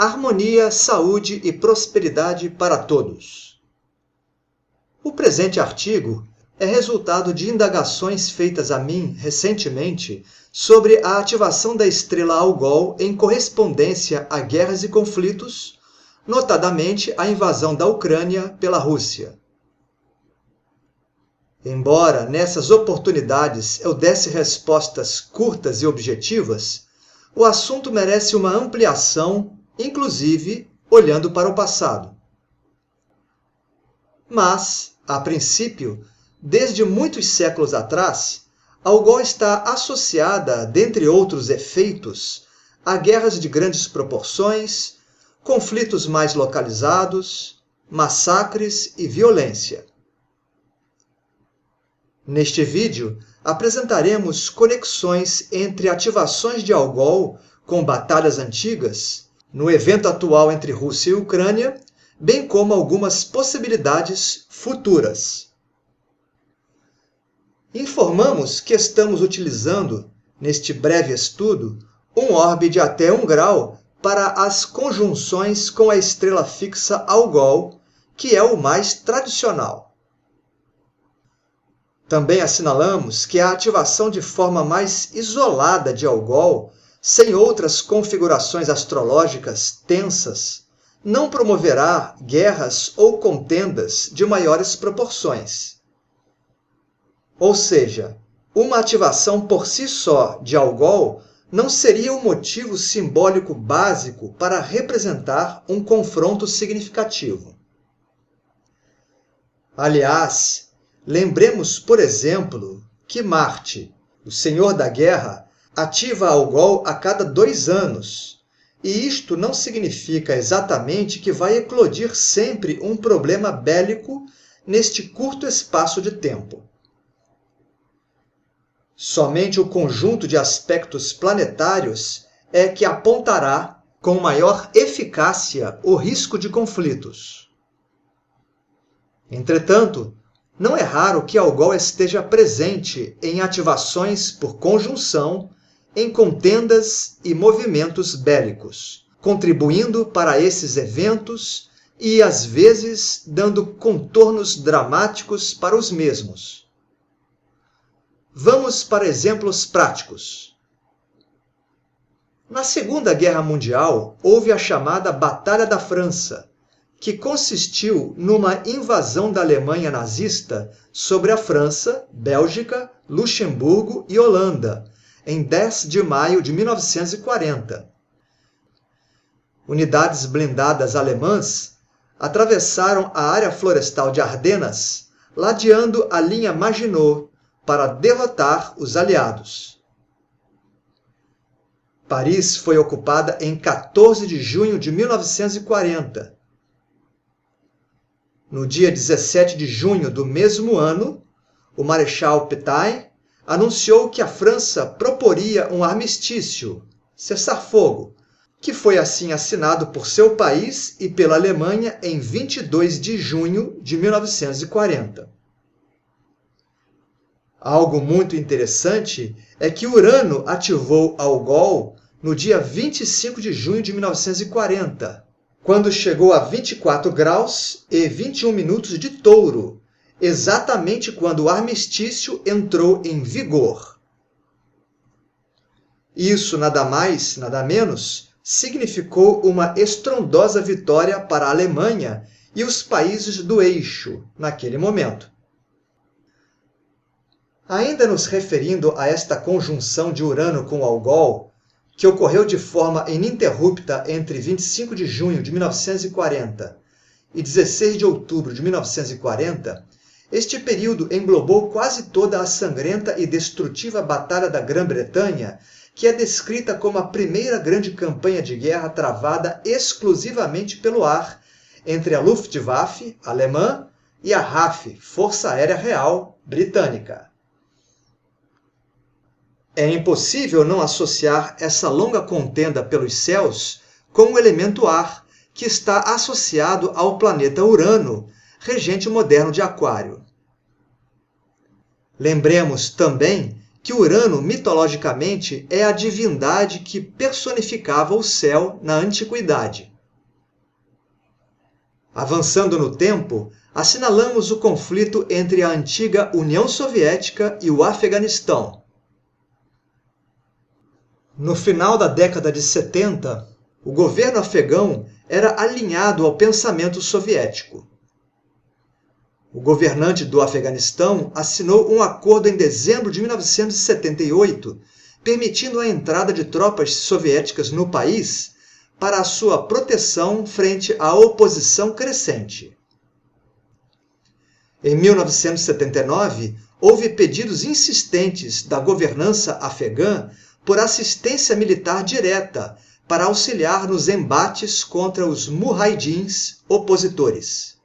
harmonia, saúde e prosperidade para todos. O presente artigo é resultado de indagações feitas a mim recentemente sobre a ativação da estrela Algol em correspondência a guerras e conflitos, notadamente a invasão da Ucrânia pela Rússia. Embora nessas oportunidades eu desse respostas curtas e objetivas, o assunto merece uma ampliação, inclusive olhando para o passado. Mas, a princípio, desde muitos séculos atrás, Algol está associada, dentre outros efeitos, a guerras de grandes proporções, conflitos mais localizados, massacres e violência. Neste vídeo, apresentaremos conexões entre ativações de Algol com batalhas antigas, no evento atual entre Rússia e Ucrânia, bem como algumas possibilidades futuras. Informamos que estamos utilizando, neste breve estudo, um orbe de até 1 grau para as conjunções com a estrela fixa Algol, que é o mais tradicional. Também assinalamos que a ativação de forma mais isolada de Algol, sem outras configurações astrológicas tensas, não promoverá guerras ou contendas de maiores proporções. Ou seja, uma ativação por si só de Algol não seria o motivo simbólico básico para representar um confronto significativo. Aliás, lembremos, por exemplo, que Marte, o Senhor da Guerra, ativa Algol a cada 2 anos, e isto não significa exatamente que vai eclodir sempre um problema bélico neste curto espaço de tempo. Somente o conjunto de aspectos planetários é que apontará com maior eficácia o risco de conflitos. Entretanto, não é raro que Algol esteja presente em ativações por conjunção, em contendas e movimentos bélicos, contribuindo para esses eventos e, às vezes, dando contornos dramáticos para os mesmos. Vamos para exemplos práticos. Na Segunda Guerra Mundial, houve a chamada Batalha da França, que consistiu numa invasão da Alemanha nazista sobre a França, Bélgica, Luxemburgo e Holanda, em 10 de maio de 1940. Unidades blindadas alemãs atravessaram a área florestal de Ardenas, ladeando a linha Maginot, para derrotar os aliados. Paris foi ocupada em 14 de junho de 1940. No dia 17 de junho do mesmo ano, o Marechal Pétain anunciou que a França proporia um armistício, cessar-fogo, que foi assim assinado por seu país e pela Alemanha em 22 de junho de 1940. Algo muito interessante é que Urano ativou Algol no dia 25 de junho de 1940, quando chegou a 24 graus e 21 minutos de Touro, exatamente quando o armistício entrou em vigor. Isso, nada mais, nada menos, significou uma estrondosa vitória para a Alemanha e os países do eixo naquele momento. Ainda nos referindo a esta conjunção de Urano com Algol, que ocorreu de forma ininterrupta entre 25 de junho de 1940 e 16 de outubro de 1940, este período englobou quase toda a sangrenta e destrutiva Batalha da Grã-Bretanha, que é descrita como a primeira grande campanha de guerra travada exclusivamente pelo ar entre a Luftwaffe alemã e a RAF, Força Aérea Real Britânica. É impossível não associar essa longa contenda pelos céus com o elemento ar, que está associado ao planeta Urano, regente moderno de Aquário. Lembremos também que Urano, mitologicamente, é a divindade que personificava o céu na antiguidade. Avançando no tempo, assinalamos o conflito entre a antiga União Soviética e o Afeganistão. No final da década de 70, o governo afegão era alinhado ao pensamento soviético. O governante do Afeganistão assinou um acordo em dezembro de 1978, permitindo a entrada de tropas soviéticas no país para a sua proteção frente à oposição crescente. Em 1979, houve pedidos insistentes da governança afegã por assistência militar direta para auxiliar nos embates contra os mujahidins opositores.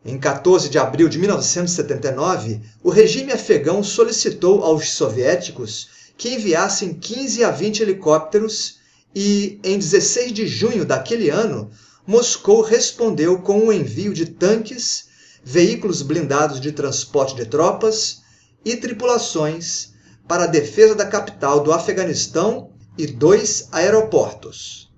Em 14 de abril de 1979, o regime afegão solicitou aos soviéticos que enviassem 15 a 20 helicópteros e, em 16 de junho daquele ano, Moscou respondeu com o envio de tanques, veículos blindados de transporte de tropas e tripulações para a defesa da capital do Afeganistão e 2 aeroportos.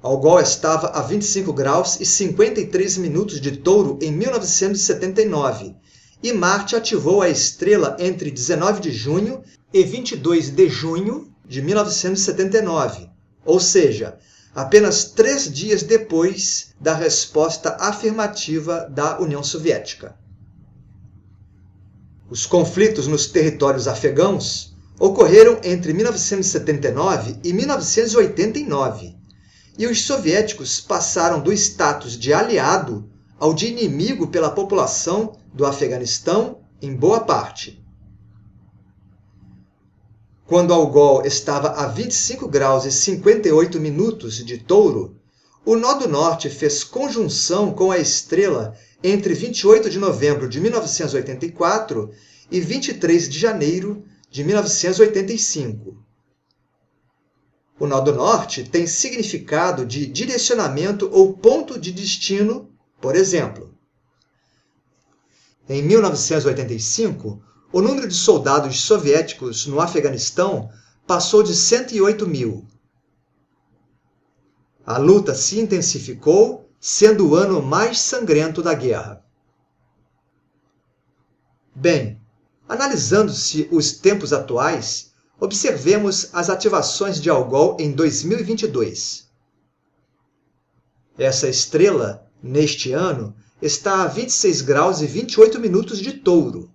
Algol estava a 25 graus e 53 minutos de touro em 1979 e Marte ativou a estrela entre 19 de junho e 22 de junho de 1979, ou seja, apenas 3 dias depois da resposta afirmativa da União Soviética. Os conflitos nos territórios afegãos ocorreram entre 1979 e 1989, e os soviéticos passaram do status de aliado ao de inimigo pela população do Afeganistão em boa parte. Quando Algol estava a 25 graus e 58 minutos de touro, o nó do norte fez conjunção com a estrela entre 28 de novembro de 1984 e 23 de janeiro de 1985. O nó do norte tem significado de direcionamento ou ponto de destino, por exemplo. Em 1985, o número de soldados soviéticos no Afeganistão passou de 108 mil. A luta se intensificou, sendo o ano mais sangrento da guerra. Bem, analisando-se os tempos atuais, observemos as ativações de Algol em 2022. Essa estrela, neste ano, está a 26 graus e 28 minutos de touro.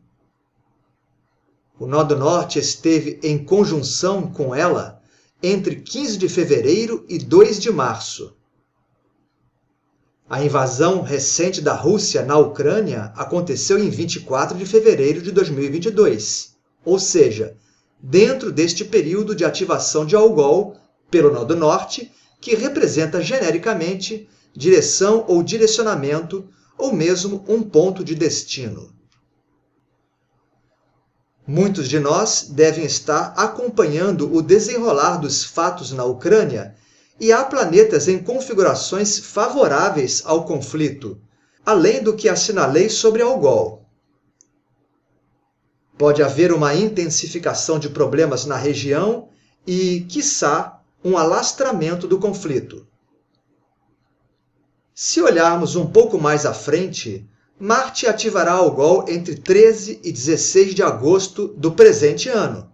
O nó do norte esteve em conjunção com ela entre 15 de fevereiro e 2 de março. A invasão recente da Rússia na Ucrânia aconteceu em 24 de fevereiro de 2022, ou seja, dentro deste período de ativação de Algol pelo nó do norte, que representa genericamente direção ou direcionamento, ou mesmo um ponto de destino. Muitos de nós devem estar acompanhando o desenrolar dos fatos na Ucrânia e há planetas em configurações favoráveis ao conflito, além do que assinalei sobre Algol. Pode haver uma intensificação de problemas na região e, quiçá, um alastramento do conflito. Se olharmos um pouco mais à frente, Marte ativará Algol entre 13 e 16 de agosto do presente ano,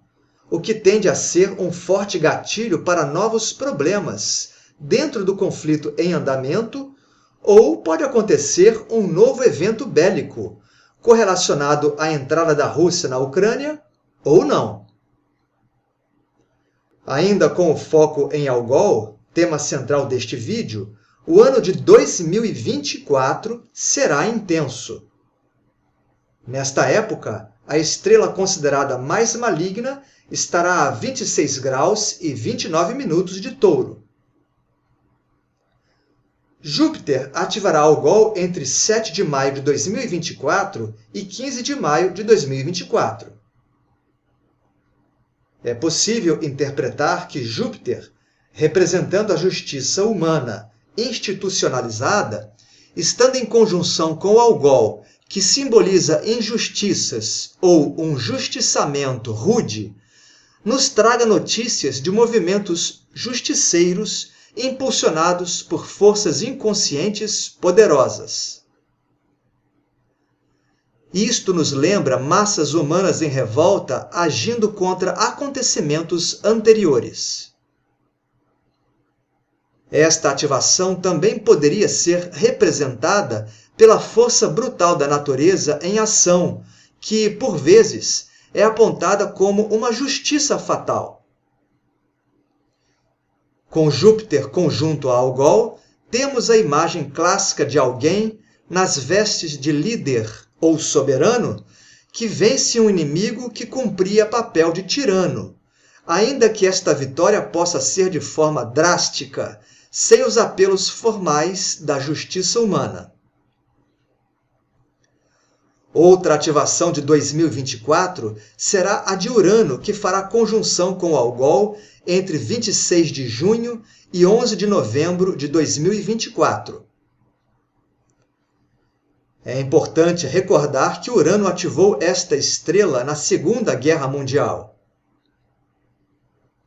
o que tende a ser um forte gatilho para novos problemas dentro do conflito em andamento, ou pode acontecer um novo evento bélico, correlacionado à entrada da Rússia na Ucrânia, ou não. Ainda com o foco em Algol, tema central deste vídeo, o ano de 2024 será intenso. Nesta época, a estrela considerada mais maligna estará a 26 graus e 29 minutos de touro. Júpiter ativará Algol entre 7 de maio de 2024 e 15 de maio de 2024. É possível interpretar que Júpiter, representando a justiça humana institucionalizada, estando em conjunção com Algol, que simboliza injustiças ou um justiçamento rude, nos traga notícias de movimentos justiceiros impulsionados por forças inconscientes poderosas. Isto nos lembra massas humanas em revolta agindo contra acontecimentos anteriores. Esta ativação também poderia ser representada pela força brutal da natureza em ação, que, por vezes, é apontada como uma justiça fatal. Com Júpiter conjunto a Algol, temos a imagem clássica de alguém nas vestes de líder ou soberano que vence um inimigo que cumpria papel de tirano, ainda que esta vitória possa ser de forma drástica, sem os apelos formais da justiça humana. Outra ativação de 2024 será a de Urano, que fará conjunção com o Algol entre 26 de junho e 11 de novembro de 2024. É importante recordar que Urano ativou esta estrela na Segunda Guerra Mundial.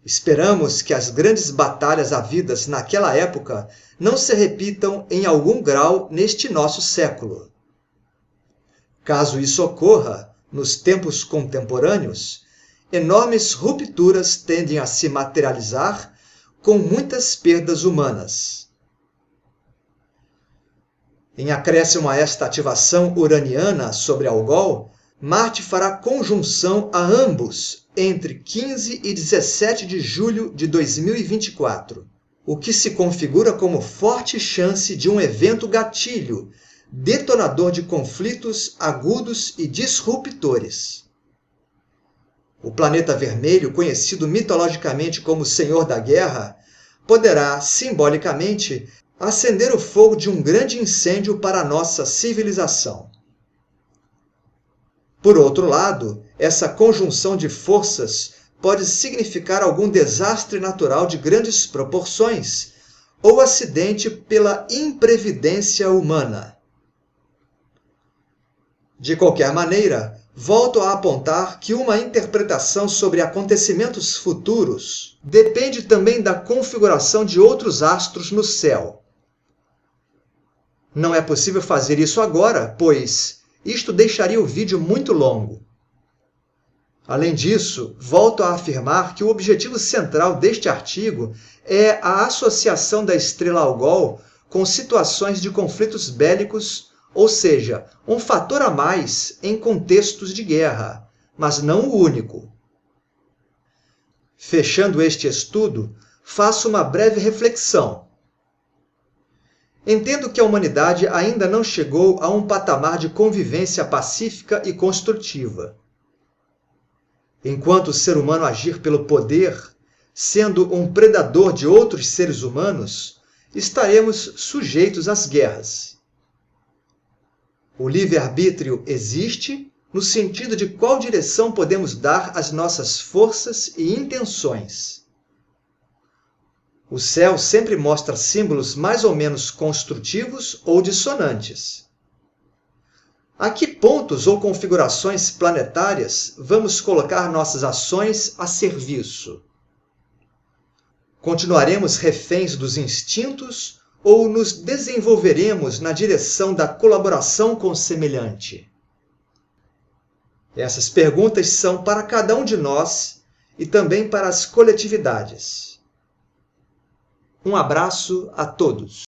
Esperamos que as grandes batalhas havidas naquela época não se repitam em algum grau neste nosso século. Caso isso ocorra, nos tempos contemporâneos, enormes rupturas tendem a se materializar com muitas perdas humanas. Em acréscimo a esta ativação uraniana sobre Algol, Marte fará conjunção a ambos entre 15 e 17 de julho de 2024, o que se configura como forte chance de um evento gatilho, detonador de conflitos agudos e disruptores. O planeta vermelho, conhecido mitologicamente como Senhor da Guerra, poderá, simbolicamente, acender o fogo de um grande incêndio para a nossa civilização. Por outro lado, essa conjunção de forças pode significar algum desastre natural de grandes proporções ou acidente pela imprevidência humana. De qualquer maneira, volto a apontar que uma interpretação sobre acontecimentos futuros depende também da configuração de outros astros no céu. Não é possível fazer isso agora, pois isto deixaria o vídeo muito longo. Além disso, volto a afirmar que o objetivo central deste artigo é a associação da estrela Algol com situações de conflitos bélicos, ou seja, um fator a mais em contextos de guerra, mas não o único. Fechando este estudo, faço uma breve reflexão. Entendo que a humanidade ainda não chegou a um patamar de convivência pacífica e construtiva. Enquanto o ser humano agir pelo poder, sendo um predador de outros seres humanos, estaremos sujeitos às guerras. O livre-arbítrio existe no sentido de qual direção podemos dar às nossas forças e intenções. O céu sempre mostra símbolos mais ou menos construtivos ou dissonantes. A que pontos ou configurações planetárias vamos colocar nossas ações a serviço? Continuaremos reféns dos instintos ou nos desenvolveremos na direção da colaboração com o semelhante? Essas perguntas são para cada um de nós e também para as coletividades. Um abraço a todos.